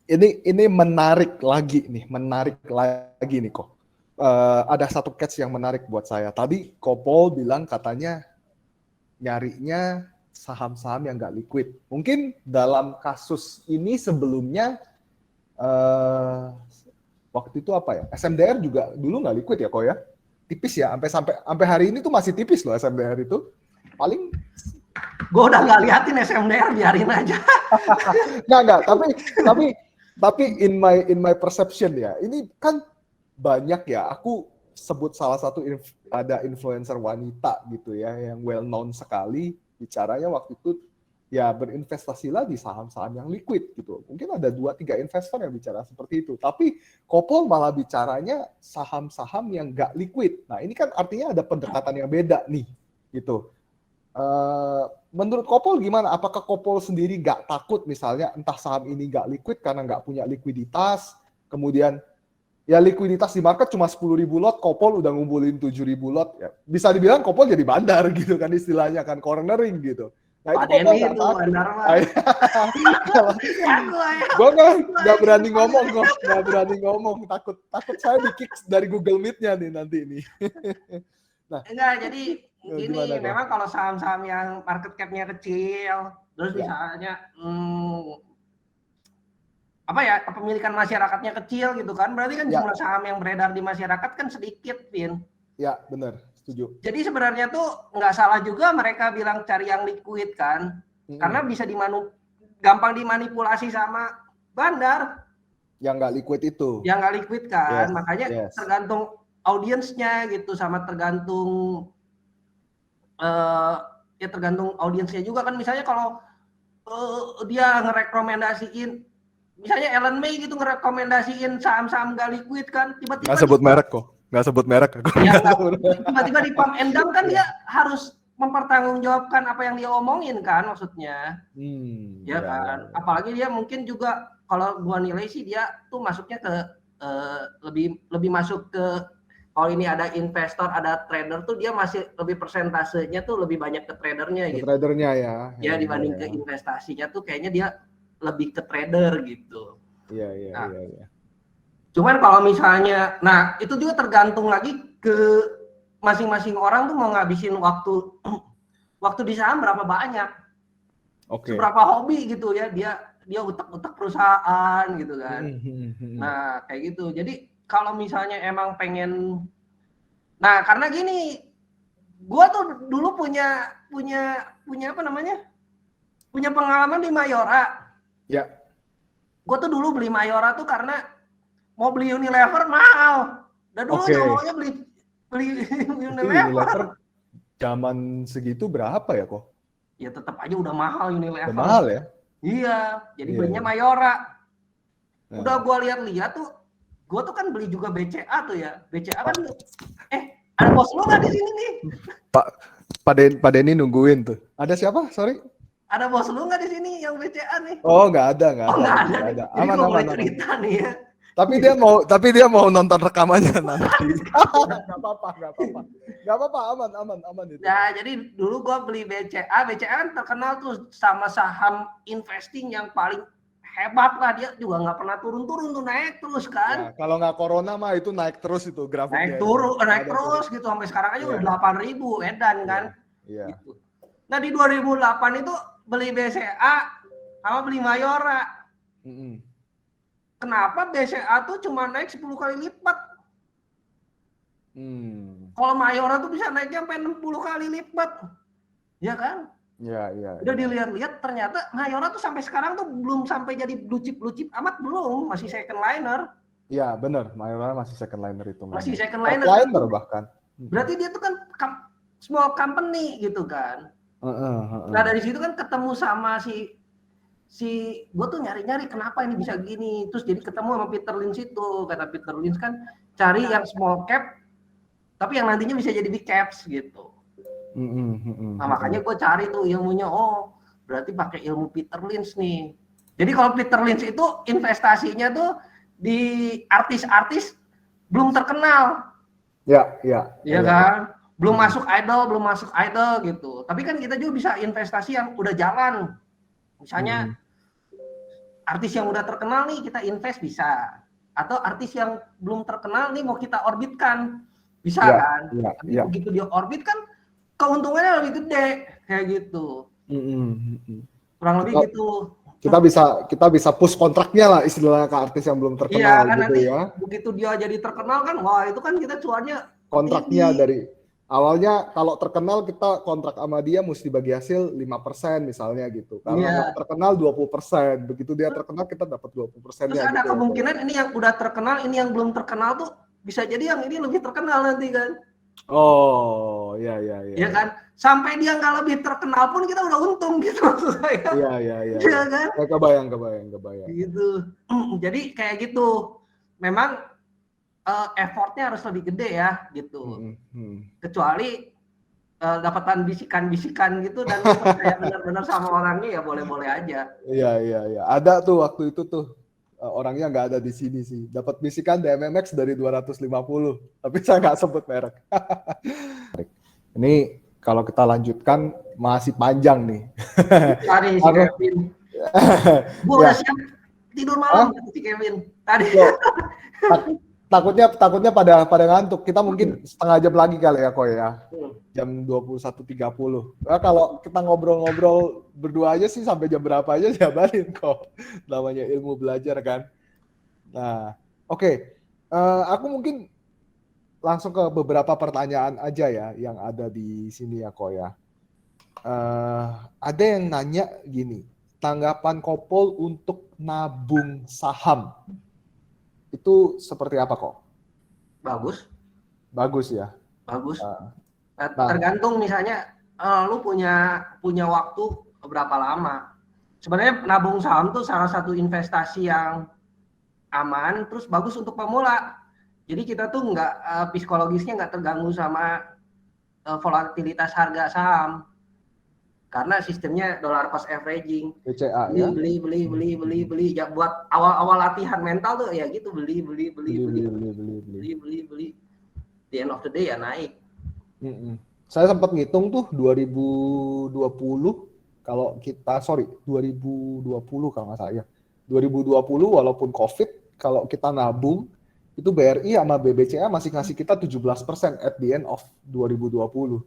Ini menarik lagi nih kok. Ada satu catch yang menarik buat saya. Tadi Kopol bilang katanya nyarinya saham-saham yang nggak liquid. Mungkin dalam kasus ini sebelumnya waktu itu apa ya? SMDR juga dulu nggak liquid ya kok ya? Tipis ya, sampai hari ini tuh masih tipis loh SMDR itu. Paling gue udah nggak liatin SMDR, biarin aja. Nggak, tapi in my perception ya, ini kan banyak ya. Aku sebut salah satu ada influencer wanita gitu ya, yang well known sekali, bicaranya waktu itu ya berinvestasilah di saham-saham yang liquid gitu. Mungkin ada 2-3 investor yang bicara seperti itu. Tapi Kopol malah bicaranya saham-saham yang nggak liquid. Nah ini kan artinya ada pendekatan yang beda nih gitu. Menurut Kopol gimana? Apakah Kopol sendiri nggak takut misalnya entah saham ini nggak liquid karena nggak punya likuiditas, kemudian ya likuiditas di market cuma 10.000 lot, Kopol udah ngumpulin 7.000 lot, ya bisa dibilang Kopol jadi bandar gitu kan istilahnya kan, cornering gitu. Nah itu Kopol nggak takut. Gue nggak berani ngomong, takut saya di-kick dari Google Meet-nya nih nanti ini. Nah, enggak, jadi gini, memang kalau saham-saham yang market cap-nya kecil, terus misalnya kepemilikan masyarakatnya kecil gitu kan, berarti kan jumlah saham yang beredar di masyarakat kan sedikit, Vin. Ya, benar, setuju. Jadi sebenarnya tuh nggak salah juga mereka bilang cari yang liquid kan, karena bisa gampang dimanipulasi sama bandar. Yang nggak liquid itu. Yang nggak liquid kan, makanya tergantung audiensnya gitu, sama tergantung tergantung audiensnya juga kan. Misalnya kalau dia ngerekomendasiin, misalnya Ellen May gitu ngerekomendasiin saham-saham nggak liquid kan, tiba-tiba nggak sebut merek kok, nggak sebut merek aku. Ya, tiba-tiba di pump and dump kan dia harus mempertanggungjawabkan apa yang dia omongin kan, maksudnya. Ya kan, apalagi dia mungkin juga kalau gua nilai sih dia tuh masuknya ke lebih masuk ke, kalau ini ada investor, ada trader tuh dia masih lebih persentasenya tuh lebih banyak ke tradernya gitu. Tradernya ya. Ya dibanding ke investasinya tuh kayaknya dia lebih ke trader gitu. Iya. Cuman kalau misalnya, nah itu juga tergantung lagi ke masing-masing orang tuh mau ngabisin waktu di saham berapa banyak. Seberapa hobi gitu ya, dia utak-utak perusahaan gitu kan. Nah kayak gitu. Jadi kalau misalnya emang pengen, nah karena gini, gua tuh dulu punya apa namanya, punya pengalaman di Mayora. Ya. Gua tuh dulu beli Mayora tuh karena mau beli Unilever mahal. Dan dulu maunya beli Unilever. Zaman segitu berapa ya kok? Ya tetap aja udah mahal Unilever. Udah mahal ya? Iya, jadi belinya Mayora. Udah gua lihat-lihat tuh, gua tuh kan beli juga BCA tuh ya. BCA kan ada bos lu nggak di sini nih? Pak Denny nungguin tuh. Ada siapa? Sorry. Ada bos lu nggak di sini yang BCA nih? Oh, nggak ada. Jadi gua boleh cerita nih ya. Tapi dia mau nonton rekamannya nanti. Nggak apa-apa, aman itu. Nah, jadi dulu gua beli BCA kan terkenal tuh sama saham investing yang paling hebat lah, dia juga nggak pernah turun tuh, naik terus kan. Ya, kalau nggak corona mah itu naik terus itu grafiknya. Naik terus gitu sampai sekarang aja udah 8.000 edan kan. Iya. Gitu. Nah di 2008 itu beli BCA sama beli Mayora. Kenapa BCA tuh cuma naik 10 kali lipat? Kalau Mayora tuh bisa naiknya sampai 60 kali lipat. Ya kan? Iya. Udah dilihat-lihat ternyata Mayora tuh sampai sekarang tuh belum sampai jadi blue chip amat, belum, masih second liner. Iya, benar. Mayora masih second liner itu. Masih second liner. Liner bahkan. Berarti dia tuh kan small company gitu kan. Nah, dari situ kan ketemu sama si gue tuh nyari kenapa ini bisa gini, terus jadi ketemu sama Peter Lynch itu. Kata Peter Lynch kan cari yang small cap tapi yang nantinya bisa jadi big caps gitu. Nah makanya gue cari tuh ilmunya, oh berarti pakai ilmu Peter Lynch nih. Jadi kalau Peter Lynch itu investasinya tuh di artis-artis belum terkenal. Iya kan? Belum masuk idol gitu. Tapi kan kita juga bisa investasi yang udah jalan. Misalnya artis yang udah terkenal nih kita invest bisa, atau artis yang belum terkenal nih mau kita orbitkan bisa kan. Tapi begitu dia orbit kan keuntungannya lebih gede kayak gitu. Kurang lebih gitu. Kita bisa push kontraknya lah istilahnya ke artis yang belum terkenal. Iya kan, gitu nanti ya. Begitu dia jadi terkenal kan, wah itu kan kita cuannya kontraknya tinggi. Dari awalnya kalau terkenal kita kontrak sama dia mesti bagi hasil 5% misalnya gitu. Karena nggak terkenal 20%. Begitu dia terkenal kita dapat 20%-nya. Terus ada kemungkinan ini yang udah terkenal, ini yang belum terkenal tuh bisa jadi yang ini lebih terkenal nanti kan. Oh, iya. Iya kan? Sampai dia nggak lebih terkenal pun kita udah untung gitu maksud saya. Iya. Iya kan? Kebayang. Gitu. Jadi kayak gitu. Memang effortnya harus lebih gede ya gitu. Kecuali dapatan bisikan-bisikan gitu dan percaya benar-benar sama orangnya ya boleh-boleh aja. Iya. Ada tuh waktu itu tuh orangnya nggak ada di sini sih. Dapat bisikan DMMX dari 250, tapi saya nggak sebut merek. Ini kalau kita lanjutkan masih panjang nih. Tadi si Kevin. Gue udah siap tidur malam si Kevin. Tadi. Takutnya pada ngantuk. Kita mungkin setengah jam lagi kali ya, Koy ya. Jam 21.30. Nah, kalau kita ngobrol-ngobrol berdua aja sih sampai jam berapa aja jabarin kok. Namanya ilmu belajar kan. Nah, oke. Aku mungkin langsung ke beberapa pertanyaan aja ya yang ada di sini ya, Koy ya. Ada yang nanya gini, tanggapan Kopol untuk nabung saham itu seperti apa kok? Bagus ya. Bagus. Tergantung misalnya lu punya waktu berapa lama. Sebenarnya nabung saham tuh salah satu investasi yang aman, terus bagus untuk pemula. Jadi kita tuh psikologisnya nggak terganggu sama volatilitas harga saham. Karena sistemnya dollar cost averaging. BCA beli ya buat awal latihan mental tuh ya gitu beli. The end of the day ya naik. Saya sempat ngitung tuh 2020 kalau kita 2020 kalau nggak salah ya. 2020 walaupun Covid kalau kita nabung itu BRI sama BBCA masih ngasih kita 17% at the end of 2020.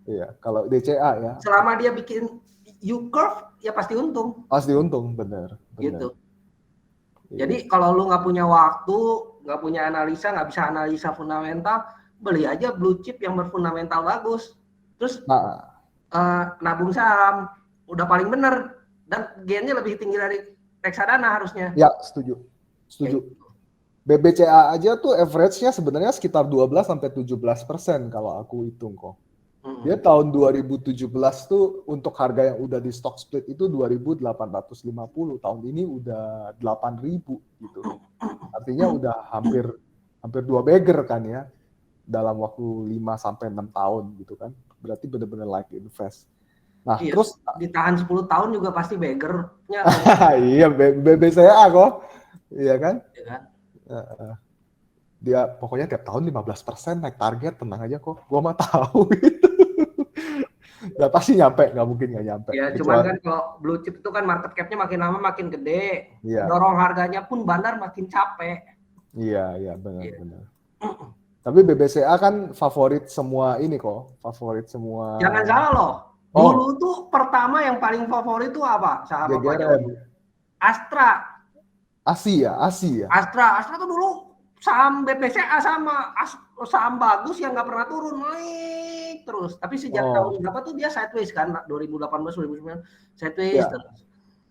Iya, kalau DCA ya. Selama dia bikin U-curve, ya pasti untung. Pasti untung, benar. Gitu. Jadi kalau lu nggak punya waktu, nggak punya analisa, nggak bisa analisa fundamental, beli aja blue chip yang berfundamental bagus. Terus nabung saham, udah paling bener. Dan gainnya lebih tinggi dari reksadana harusnya. Ya, setuju. BBCA aja tuh average-nya sebenarnya sekitar 12-17% kalau aku hitung kok. Dia tahun 2017 tuh untuk harga yang udah di stock split itu 2.850. Tahun ini udah 8.000 gitu. Artinya udah hampir 2 bagger kan ya. Dalam waktu 5-6 tahun gitu kan. Berarti benar-benar like invest. Nah, terus ditahan 10 tahun juga pasti baggernya. Iya, BBCA kok. Iya kan? Iya kan? Dia pokoknya tiap tahun 15% naik target, tenang aja kok. Gua mah tahu gitu. Gak pasti nyampe, gak mungkin gak nyampe. Ya, cuman kan kalau blue chip itu kan market cap-nya makin lama makin gede. Iya. Dorong harganya pun bandar makin capek. Iya, benar. Tapi BBCA kan favorit semua ini kok. Favorit semua. Jangan salah loh. Dulu tuh pertama yang paling favorit tuh apa? Saham apa aja? Astra. Asia. Astra tuh dulu saham BBCA sama saham bagus yang nggak pernah turun, naik terus. Tapi sejak tahun berapa tuh dia sideways kan, 2018 2019 sideways terus.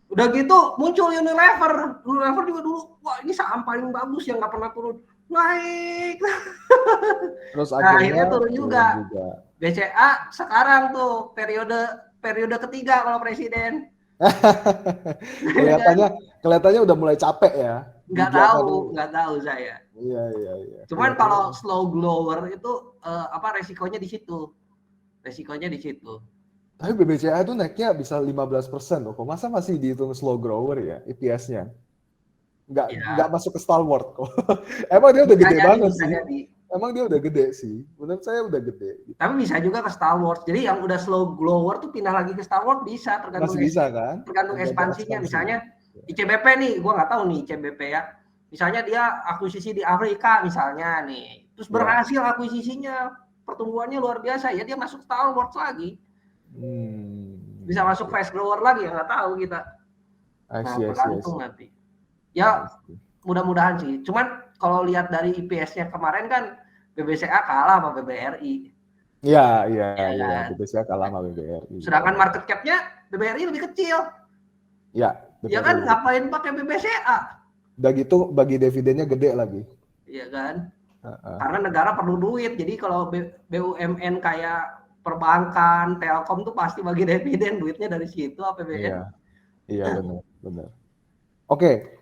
Udah gitu muncul Unilever juga dulu, wah ini saham paling bagus yang nggak pernah turun, naik. Terus akhirnya turun juga. BCA sekarang tuh periode ketiga kalau presiden. kelihatannya udah mulai capek ya. Nggak tahu saya. Iya. Cuman kalau slow grower itu resikonya di situ. Tapi BBCA itu naiknya bisa 15% loh. Kok masa masih dihitung slow grower ya EPS-nya? Nggak masuk ke stalwart kok. Emang dia udah gede banget sih. Emang dia udah gede sih. Menurut saya udah gede. Gitu. Tapi bisa juga ke Star Wars. Jadi yang udah slow grower tuh pindah lagi ke Star Wars bisa, tergantung bisa kan? Tergantung ekspansinya. Misalnya ICBP nih, gue nggak tahu nih ICBP ya. Misalnya dia akuisisi di Afrika misalnya nih, terus berhasil akuisisinya, pertumbuhannya luar biasa, ya dia masuk Stalwarts lagi. Bisa masuk fast grower lagi, ya nggak tahu kita. Nah, tergantung nanti. Ya, mudah-mudahan sih. Cuman kalau lihat dari IPS-nya kemarin kan BBCA kalah sama BBRI. Iya, kan? BBCA kalah sama BBRI. Sedangkan market cap-nya BBRI lebih kecil. Iya. Ya kan, ngapain pakai BBCA? Udah gitu bagi dividennya gede lagi. Iya kan? Karena negara perlu duit. Jadi kalau BUMN kayak perbankan, Telkom tuh pasti bagi dividen, duitnya dari situ APBN. Iya, benar. Oke.